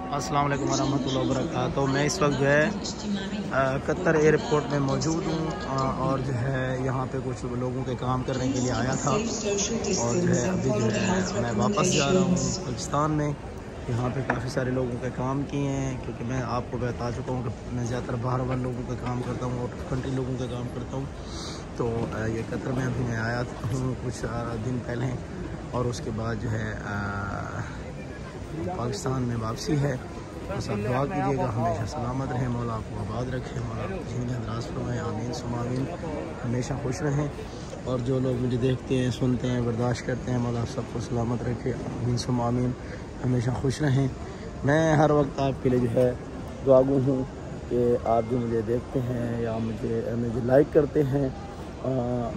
अस्सलाम वालेकुम वरहमतुल्लाहि वबरकातुहू। मैं इस वक्त जो है कतर एयरपोर्ट में मौजूद हूँ और जो है यहाँ पे कुछ लोगों के काम करने के लिए आया था और जो है अभी जो है मैं वापस जा रहा हूँ पाकिस्तान में। यहाँ पे काफ़ी सारे लोगों के काम किए हैं क्योंकि मैं आपको बता चुका हूँ कि मैं ज़्यादातर बाहर लोगों के काम करता हूँ, आउट ऑफ कंट्री लोगों के काम करता हूँ। तो ये कतर में अभी मैं आया हूँ कुछ दिन पहले और उसके बाद जो है पाकिस्तान में वापसी है। बस आप दुआ कीजिएगा, हमेशा सलामत रहें, मौला आपको आबाद रखे, मौला आपको ज़िंदगी दराज फरमाए, आमीन सुम्मा आमीन। हमेशा खुश रहें और जो लोग मुझे देखते हैं, सुनते हैं, बर्दाश्त करते हैं, मौला सबको सलामत रखे, आमीन सुम्मा आमीन। हमेशा खुश रहें। मैं हर वक्त आपके लिए जो है दुआगू हूँ कि आप जो मुझे देखते हैं या मुझे लाइक करते हैं,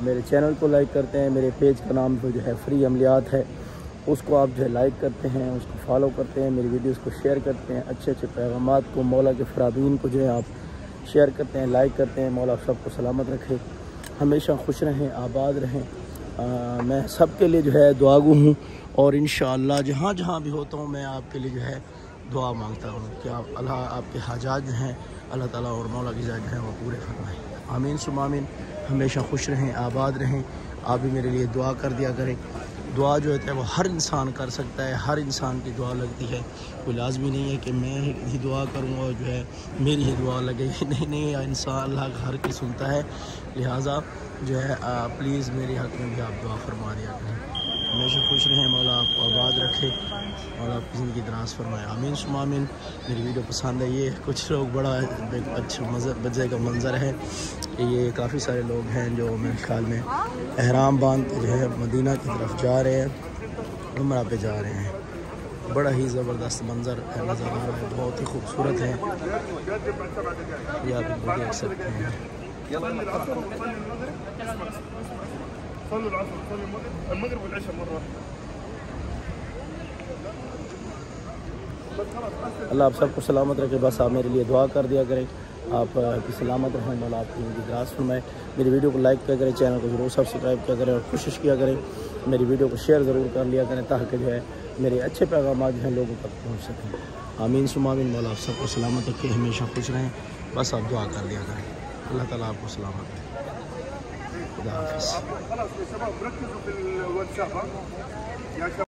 मेरे चैनल को लाइक करते हैं, मेरे पेज का नाम तो जो है फ्री अमलियात है, उसको आप जो है लाइक करते हैं, उसको फॉलो करते हैं, मेरी वीडियोस को शेयर करते हैं, अच्छे अच्छे पैगामात को, मौला के फरादीन को जो है आप शेयर करते हैं, लाइक करते हैं। मौला सबको सलामत रखे, हमेशा खुश रहें, आबाद रहें। मैं सबके लिए जो है दुआगू हूँ और इंशाअल्लाह जहाँ जहाँ भी होता हूँ मैं आपके लिए जो है दुआ मांगता हूँ कि आप अल्लाह आपके हाजात जो हैं अल्लाह ताला और मौला की ज़ात जो है वो पूरे फरमाएँ, आमीन सुम्मा आमीन। हमेशा खुश रहें, आबाद रहें। आप भी मेरे लिए दुआ कर दिया करें। दुआ जो है वो हर इंसान कर सकता है, हर इंसान की दुआ लगती है, कोई लाजमी नहीं है कि मैं ही दुआ करूँ और जो है मेरी ही दुआ लगेगी, नहीं, इंसान अल्लाह हर की सुनता है। लिहाजा जो है प्लीज़ मेरे हक़ में भी आप दुआ फरमा दिया करें। हमेशा खुश रहें, मौला आपको आबाद रखे और आपकी ज़िंदगी दराज फरमाए, आमीन सुम्मा आमीन। मेरी वीडियो पसंद है, ये कुछ लोग बड़ा अच्छा मज़े का मंज़र है। ये काफ़ी सारे लोग हैं जो मेरे ख्याल में एहराम बांध के जो है मदीना की तरफ जा रहे हैं, उम्रा पे जा रहे हैं। बड़ा ही ज़बरदस्त मंज़र नज़र आ रहा है, बहुत ही खूबसूरत है, ये आप देख सकते हैं। अल्लाह आप सबको सलामत रखे। बस आप मेरे लिए दुआ कर दिया करें, आप की सलामत रहें, मौला आपकी ज़िंदगी दराज फरमाए। मेरी वीडियो को लाइक किया करें, चैनल को ज़रूर सब्सक्राइब किया करें और कोशिश किया करें मेरी वीडियो को शेयर ज़रूर कर लिया करें ताकि जो है मेरे अच्छे पैगाम जो हैं लोगों तक पहुँच सकें, आमीन सुम्मा आमीन। मौला आप सबको सलामत रखे, हमेशा खुश रहें। बस आप दुआ कर दिया करें, अल्लाह ताला आपको सलामत रखे। खुदा हाफ़िज़।